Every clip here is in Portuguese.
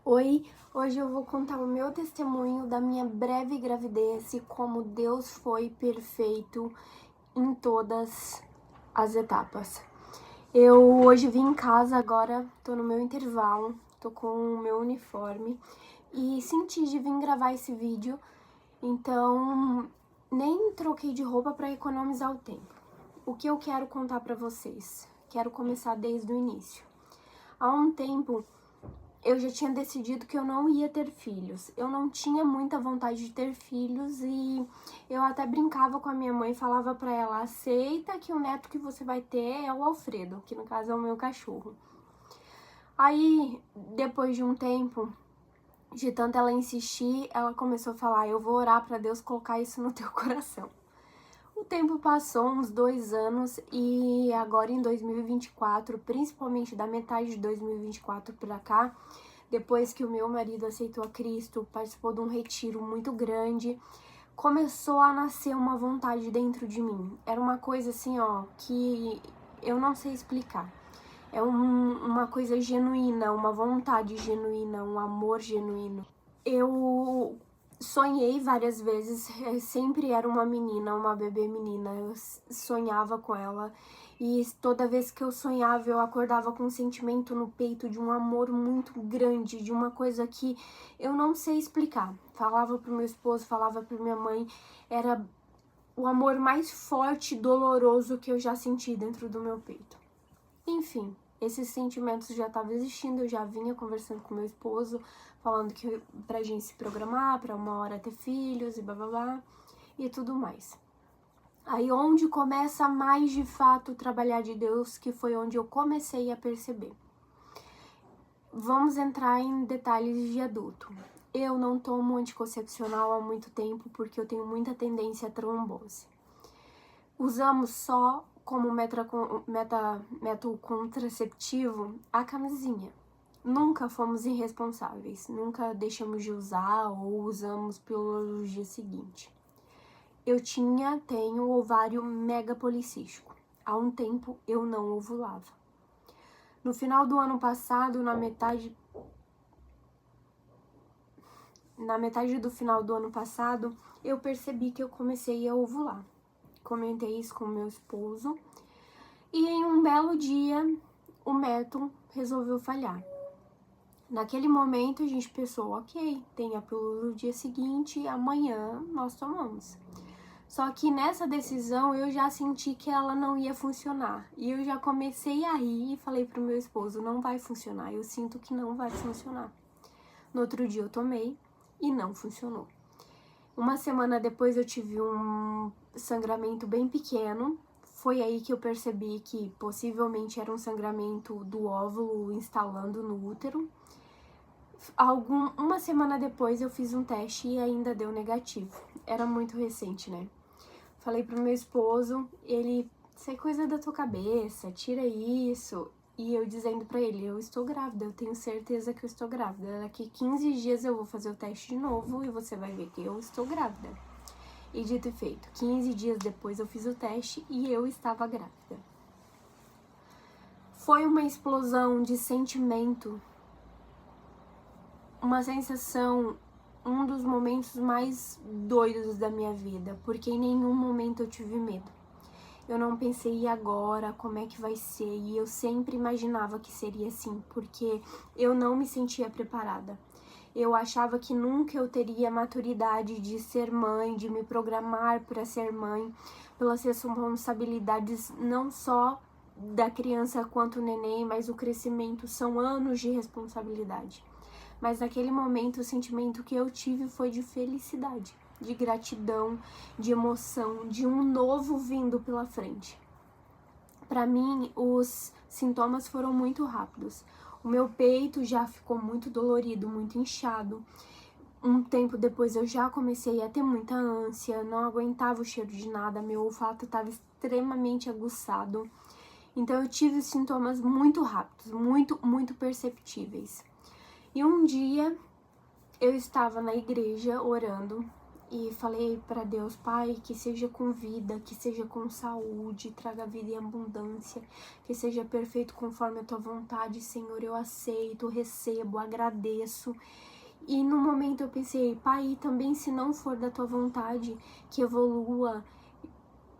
Oi, hoje eu vou contar o meu testemunho da minha breve gravidez e como Deus foi perfeito em todas as etapas. Eu hoje vim em casa agora, tô no meu intervalo, tô com o meu uniforme e senti de vir gravar esse vídeo, então nem troquei de roupa para economizar o tempo. O que eu quero contar para vocês? Quero começar desde o início. Há um tempo eu já tinha decidido que eu não ia ter filhos. Eu não tinha muita vontade de ter filhos e eu até brincava com a minha mãe, falava pra ela: aceita que o neto que você vai ter é o Alfredo, que no caso é o meu cachorro. Aí, depois de um tempo, de tanto ela insistir, ela começou a falar: eu vou orar pra Deus colocar isso no teu coração. O tempo passou, uns 2 anos, e agora em 2024, principalmente da metade de 2024 pra cá, depois que o meu marido aceitou a Cristo, participou de um retiro muito grande, começou a nascer uma vontade dentro de mim. Era uma coisa assim, ó, que eu não sei explicar. É uma coisa genuína, uma vontade genuína, um amor genuíno. Eu sonhei várias vezes, sempre era uma menina, uma bebê menina, eu sonhava com ela e toda vez que eu sonhava eu acordava com um sentimento no peito de um amor muito grande, de uma coisa que eu não sei explicar. Falava pro meu esposo, falava pra minha mãe, era o amor mais forte e doloroso que eu já senti dentro do meu peito. Enfim, esses sentimentos já estavam existindo, eu já vinha conversando com meu esposo, falando que pra gente se programar, pra uma hora ter filhos e blá blá blá, e tudo mais. Aí onde começa mais de fato o trabalhar de Deus, que foi onde eu comecei a perceber. Vamos entrar em detalhes de adulto. Eu não tomo anticoncepcional há muito tempo porque eu tenho muita tendência à trombose. Usamos só como método contraceptivo a camisinha. Nunca fomos irresponsáveis, nunca deixamos de usar ou usamos pelo dia seguinte. Eu tenho ovário mega policístico. Há um tempo eu não ovulava. No final do ano passado, na metade do final do ano passado, eu percebi que eu comecei a ovular. Comentei isso com meu esposo e em um belo dia o método resolveu falhar. Naquele momento a gente pensou, ok, tem a pílula no dia seguinte, amanhã nós tomamos. Só que nessa decisão eu já senti que ela não ia funcionar. E eu já comecei a rir e falei pro meu esposo, não vai funcionar, eu sinto que não vai funcionar. No outro dia eu tomei e não funcionou. Uma semana depois eu tive um sangramento bem pequeno. Foi aí que eu percebi que possivelmente era um sangramento do óvulo instalando no útero. Uma semana depois eu fiz um teste e ainda deu negativo. Era muito recente, né? Falei pro meu esposo, ele, isso é coisa da tua cabeça, tira isso. E eu dizendo pra ele, eu estou grávida, eu tenho certeza que eu estou grávida. Daqui 15 dias eu vou fazer o teste de novo e você vai ver que eu estou grávida. E dito e feito, 15 dias depois eu fiz o teste e eu estava grávida. Foi uma explosão de sentimento, uma sensação, um dos momentos mais doidos da minha vida, porque em nenhum momento eu tive medo. Eu não pensei, e agora, como é que vai ser? E eu sempre imaginava que seria assim, porque eu não me sentia preparada. Eu achava que nunca eu teria maturidade de ser mãe, de me programar para ser mãe, pelas responsabilidades não só da criança quanto o neném, mas o crescimento são anos de responsabilidade. Mas naquele momento o sentimento que eu tive foi de felicidade, de gratidão, de emoção, de um novo vindo pela frente. Para mim, os sintomas foram muito rápidos. O meu peito já ficou muito dolorido, muito inchado. Um tempo depois eu já comecei a ter muita ânsia, não aguentava o cheiro de nada, meu olfato estava extremamente aguçado. Então eu tive sintomas muito rápidos, muito perceptíveis. E um dia eu estava na igreja orando e falei para Deus: Pai, que seja com vida, que seja com saúde, traga vida em abundância, que seja perfeito conforme a tua vontade, Senhor. Eu aceito, recebo, agradeço. E no momento eu pensei: Pai, também se não for da tua vontade, que evolua,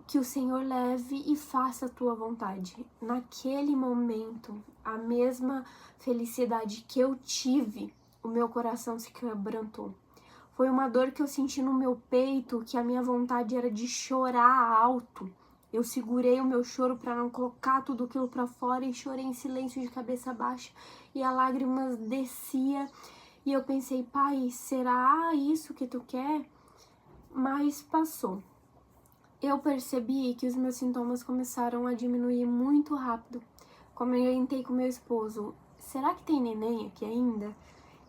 que o Senhor leve e faça a tua vontade. Naquele momento, a mesma felicidade que eu tive, o meu coração se quebrantou. Foi uma dor que eu senti no meu peito, que a minha vontade era de chorar alto. Eu segurei o meu choro para não colocar tudo aquilo para fora e chorei em silêncio de cabeça baixa e a lágrima descia. E eu pensei: Pai, será isso que tu quer? Mas passou. Eu percebi que os meus sintomas começaram a diminuir muito rápido. Comentei com meu esposo: será que tem neném aqui ainda?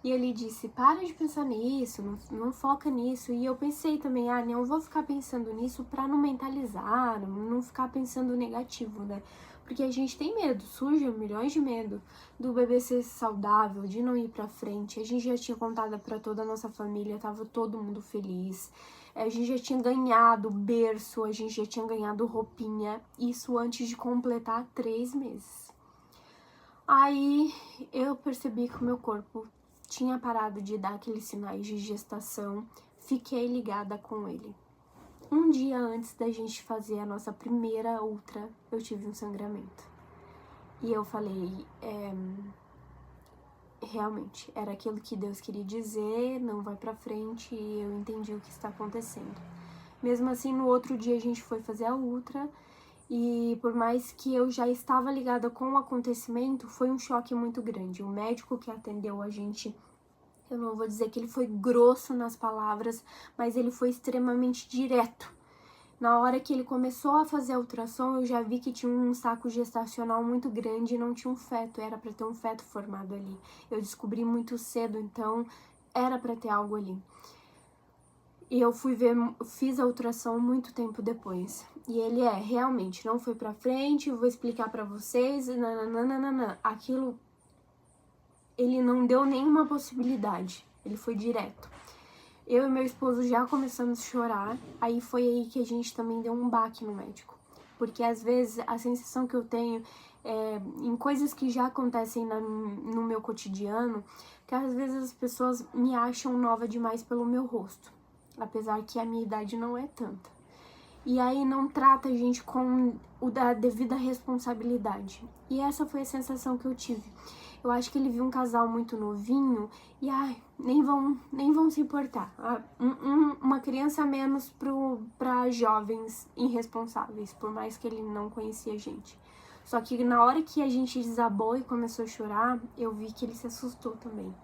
E ele disse: para de pensar nisso, não foca nisso. E eu pensei também: não vou ficar pensando nisso pra não mentalizar, não ficar pensando negativo, né? Porque a gente tem medo, surge milhões de medo do bebê ser saudável, de não ir pra frente. A gente já tinha contado pra toda a nossa família, tava todo mundo feliz. A gente já tinha ganhado berço, a gente já tinha ganhado roupinha, isso antes de completar 3 meses. Aí eu percebi que o meu corpo tinha parado de dar aqueles sinais de gestação, fiquei ligada com ele. Um dia antes da gente fazer a nossa primeira ultra, eu tive um sangramento. E eu falei: realmente, era aquilo que Deus queria dizer, não vai pra frente, e eu entendi o que está acontecendo. Mesmo assim, no outro dia a gente foi fazer a ultra, e por mais que eu já estava ligada com o acontecimento, foi um choque muito grande. O médico que atendeu a gente, eu não vou dizer que ele foi grosso nas palavras, mas ele foi extremamente direto. Na hora que ele começou a fazer a ultrassom, eu já vi que tinha um saco gestacional muito grande e não tinha um feto, era para ter um feto formado ali. Eu descobri muito cedo, então era para ter algo ali. E eu fiz a ultrassom muito tempo depois. E ele realmente não foi pra frente, eu vou explicar pra vocês, nananana. Aquilo, ele não deu nenhuma possibilidade, ele foi direto. Eu e meu esposo já começamos a chorar, aí foi aí que a gente também deu um baque no médico. Porque às vezes a sensação que eu tenho em coisas que já acontecem no meu cotidiano, que às vezes as pessoas me acham nova demais pelo meu rosto, apesar que a minha idade não é tanta. E aí não trata a gente com a devida responsabilidade. E essa foi a sensação que eu tive. Eu acho que ele viu um casal muito novinho e nem vão se importar. Uma criança a menos para jovens irresponsáveis, por mais que ele não conhecia a gente. Só que na hora que a gente desabou e começou a chorar, eu vi que ele se assustou também.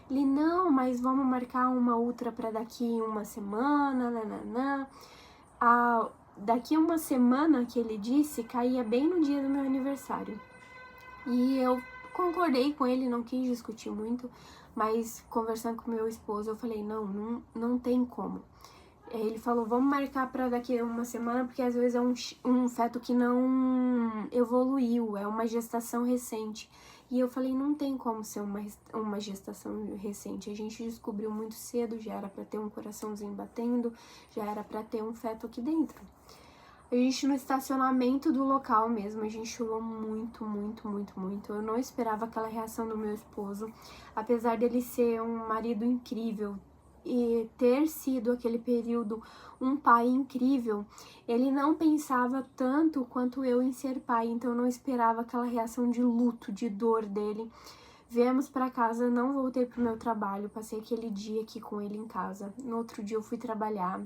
Ele: não, mas vamos marcar uma ultra para daqui uma semana, nananã. Daqui uma semana, que ele disse, caía bem no dia do meu aniversário. E eu concordei com ele, não quis discutir muito, mas conversando com meu esposo, eu falei: não tem como. Ele falou: vamos marcar para daqui uma semana, porque às vezes é um feto que não evoluiu, é uma gestação recente. E eu falei: não tem como ser uma gestação recente. A gente descobriu muito cedo, já era para ter um coraçãozinho batendo, já era para ter um feto aqui dentro. A gente no estacionamento do local mesmo, a gente chorou muito, muito, muito, muito. Eu não esperava aquela reação do meu esposo, apesar dele ser um marido incrível e ter sido aquele período um pai incrível, ele não pensava tanto quanto eu em ser pai, então eu não esperava aquela reação de luto, de dor dele. Viemos para casa, não voltei pro meu trabalho, passei aquele dia aqui com ele em casa. No outro dia eu fui trabalhar,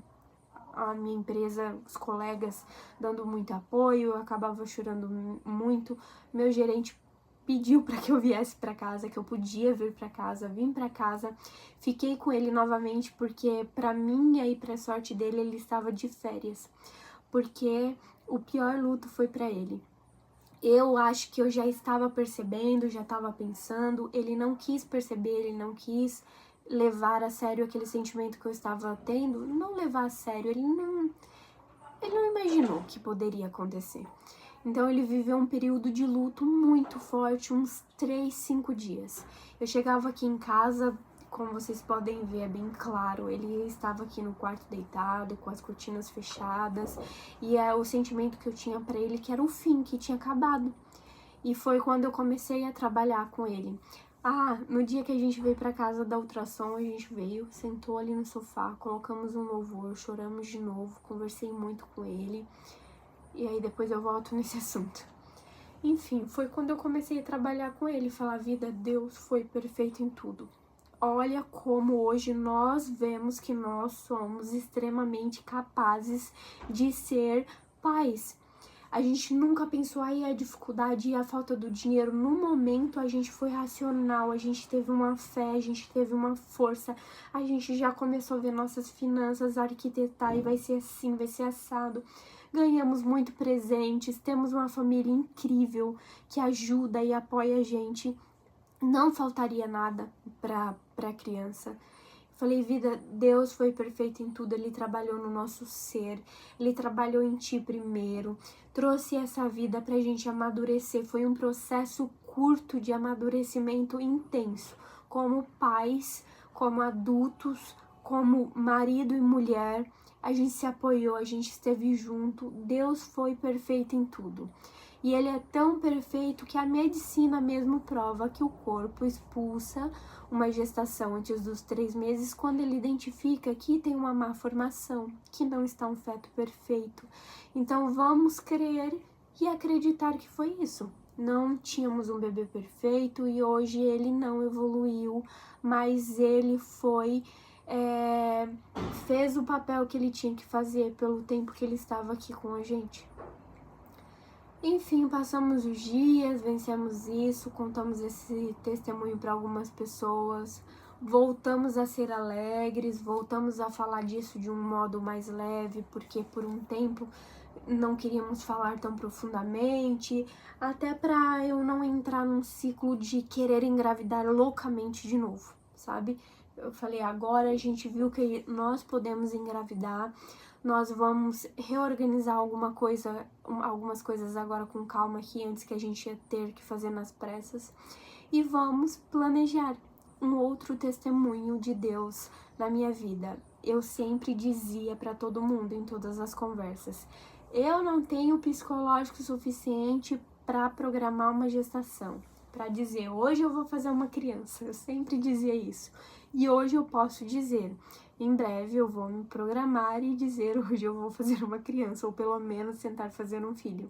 a minha empresa, os colegas dando muito apoio, eu acabava chorando muito. Meu gerente pediu para que eu viesse para casa, que eu podia vir para casa, vim para casa, fiquei com ele novamente, porque para minha e para sorte dele, ele estava de férias, porque o pior luto foi para ele. Eu acho que eu já estava percebendo, já estava pensando, ele não quis perceber, ele não quis levar a sério aquele sentimento que eu estava tendo, não levar a sério, ele não imaginou que poderia acontecer. Então ele viveu um período de luto muito forte, uns 3, 5 dias. Eu chegava aqui em casa, como vocês podem ver, é bem claro, ele estava aqui no quarto deitado, com as cortinas fechadas, e é o sentimento que eu tinha pra ele que era o fim, que tinha acabado. E foi quando eu comecei a trabalhar com ele. No dia que a gente veio pra casa da ultrassom, a gente veio, sentou ali no sofá, colocamos um louvor, choramos de novo, conversei muito com ele, e aí depois eu volto nesse assunto. Enfim, foi quando eu comecei a trabalhar com ele, falar, vida, Deus foi perfeito em tudo. Olha como hoje nós vemos que nós somos extremamente capazes de ser pais. A gente nunca pensou, a dificuldade e a falta do dinheiro. No momento, a gente foi racional, a gente teve uma fé, a gente teve uma força. A gente já começou a ver nossas finanças, arquitetar, e vai ser assim, vai ser assado. Ganhamos muito presentes, temos uma família incrível que ajuda e apoia a gente. Não faltaria nada pra criança. Falei, vida, Deus foi perfeito em tudo, Ele trabalhou no nosso ser, Ele trabalhou em ti primeiro, trouxe essa vida pra gente amadurecer, foi um processo curto de amadurecimento intenso, como pais, como adultos, como marido e mulher, a gente se apoiou, a gente esteve junto, Deus foi perfeito em tudo. E ele é tão perfeito que a medicina mesmo prova que o corpo expulsa uma gestação antes dos 3 meses quando ele identifica que tem uma má formação, que não está um feto perfeito. Então vamos crer e acreditar que foi isso. Não tínhamos um bebê perfeito e hoje ele não evoluiu, mas ele fez o papel que ele tinha que fazer pelo tempo que ele estava aqui com a gente. Enfim, passamos os dias, vencemos isso, contamos esse testemunho para algumas pessoas, voltamos a ser alegres, voltamos a falar disso de um modo mais leve, porque por um tempo não queríamos falar tão profundamente, até para eu não entrar num ciclo de querer engravidar loucamente de novo, sabe? Eu falei, agora a gente viu que nós podemos engravidar, nós vamos reorganizar algumas coisas agora com calma aqui, antes que a gente ia ter que fazer nas pressas, e vamos planejar um outro testemunho de Deus na minha vida. Eu sempre dizia para todo mundo em todas as conversas, eu não tenho psicológico suficiente para programar uma gestação, para dizer, hoje eu vou fazer uma criança. Eu sempre dizia isso. E hoje eu posso dizer, em breve eu vou me programar e dizer, hoje eu vou fazer uma criança, ou pelo menos tentar fazer um filho.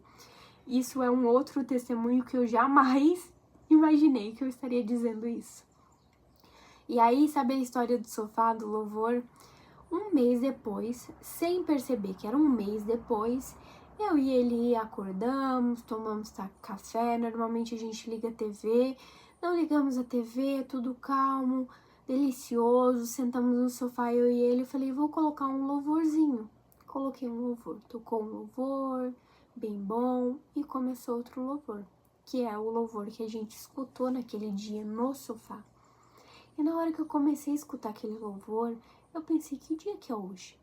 Isso é um outro testemunho que eu jamais imaginei que eu estaria dizendo isso. E aí, sabe a história do sofá, do louvor? Um mês depois, sem perceber que era um mês depois, eu e ele acordamos, tomamos café, normalmente a gente liga a TV, não ligamos a TV, tudo calmo, delicioso, sentamos no sofá, eu e ele, falei, vou colocar um louvorzinho. Coloquei um louvor, tocou um louvor, bem bom, e começou outro louvor, que é o louvor que a gente escutou naquele dia no sofá. E na hora que eu comecei a escutar aquele louvor, eu pensei, que dia que é hoje?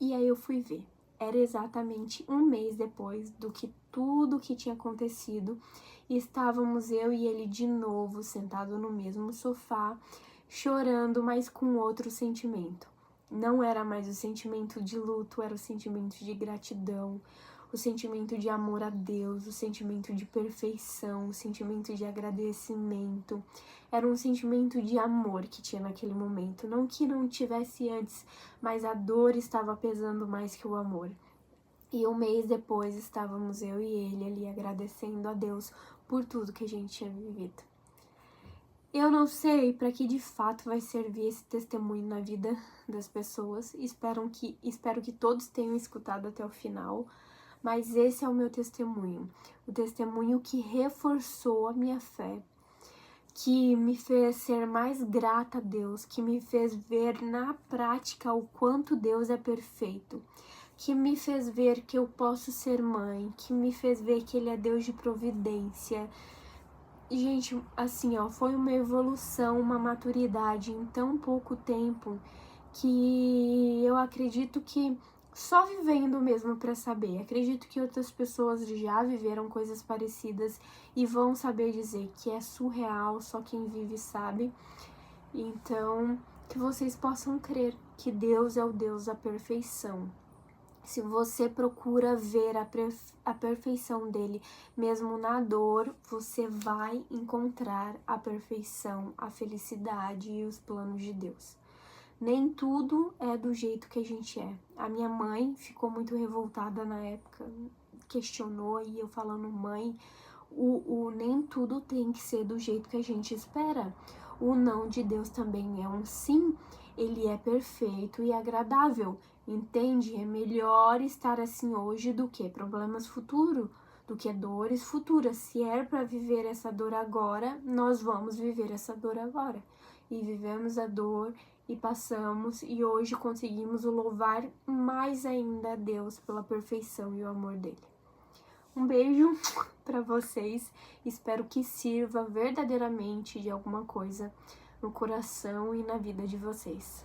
E aí eu fui ver. Era exatamente um mês depois do que tudo que tinha acontecido. E estávamos eu e ele de novo, sentado no mesmo sofá, chorando, mas com outro sentimento. Não era mais o sentimento de luto, era o sentimento de gratidão, o sentimento de amor a Deus, o sentimento de perfeição, o sentimento de agradecimento. Era um sentimento de amor que tinha naquele momento. Não que não tivesse antes, mas a dor estava pesando mais que o amor. E um mês depois estávamos eu e ele ali agradecendo a Deus por tudo que a gente tinha vivido. Eu não sei para que de fato vai servir esse testemunho na vida das pessoas. Espero que todos tenham escutado até o final. Mas esse é o meu testemunho. O testemunho que reforçou a minha fé, que me fez ser mais grata a Deus, que me fez ver na prática o quanto Deus é perfeito, que me fez ver que eu posso ser mãe, que me fez ver que Ele é Deus de providência. E, gente, assim, foi uma evolução, uma maturidade em tão pouco tempo que eu acredito que só vivendo mesmo para saber. Acredito que outras pessoas já viveram coisas parecidas e vão saber dizer que é surreal, só quem vive sabe. Então, que vocês possam crer que Deus é o Deus da perfeição. Se você procura ver a perfeição dele, mesmo na dor, você vai encontrar a perfeição, a felicidade e os planos de Deus. Nem tudo é do jeito que a gente é. A minha mãe ficou muito revoltada na época, questionou, e eu falando, mãe, nem tudo tem que ser do jeito que a gente espera. O não de Deus também é um sim, ele é perfeito e agradável, entende? É melhor estar assim hoje do que problemas futuros, do que dores futuras. Se é para viver essa dor agora, nós vamos viver essa dor agora. E vivemos a dor e passamos, e hoje conseguimos louvar mais ainda a Deus pela perfeição e o amor dele. Um beijo para vocês, espero que sirva verdadeiramente de alguma coisa no coração e na vida de vocês.